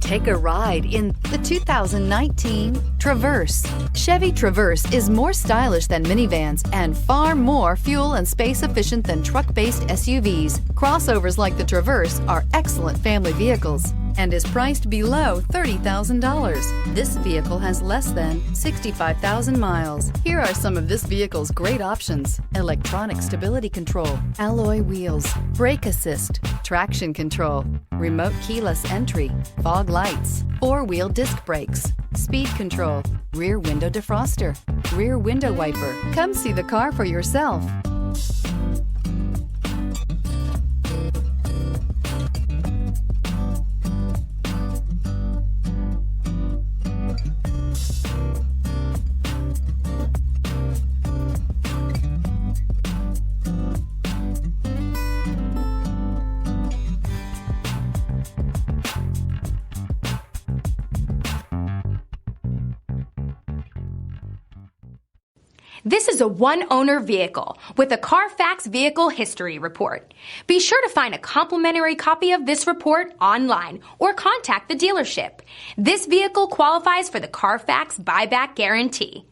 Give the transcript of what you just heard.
Take a ride in the 2019 Traverse. Chevy Traverse is more stylish than minivans and far more fuel and space efficient than truck-based SUVs. Crossovers like the Traverse are excellent family vehicles and is priced below $30,000. This vehicle has less than 65,000 miles. Here are some of this vehicle's great options: electronic stability control, alloy wheels, brake assist, traction control, remote keyless entry, fog lights, four-wheel disc brakes, speed control, rear window defroster, rear window wiper. Come see the car for yourself. This is a one-owner vehicle with a Carfax Vehicle History Report. Be sure to find a complimentary copy of this report online or contact the dealership. This vehicle qualifies for the Carfax Buyback Guarantee.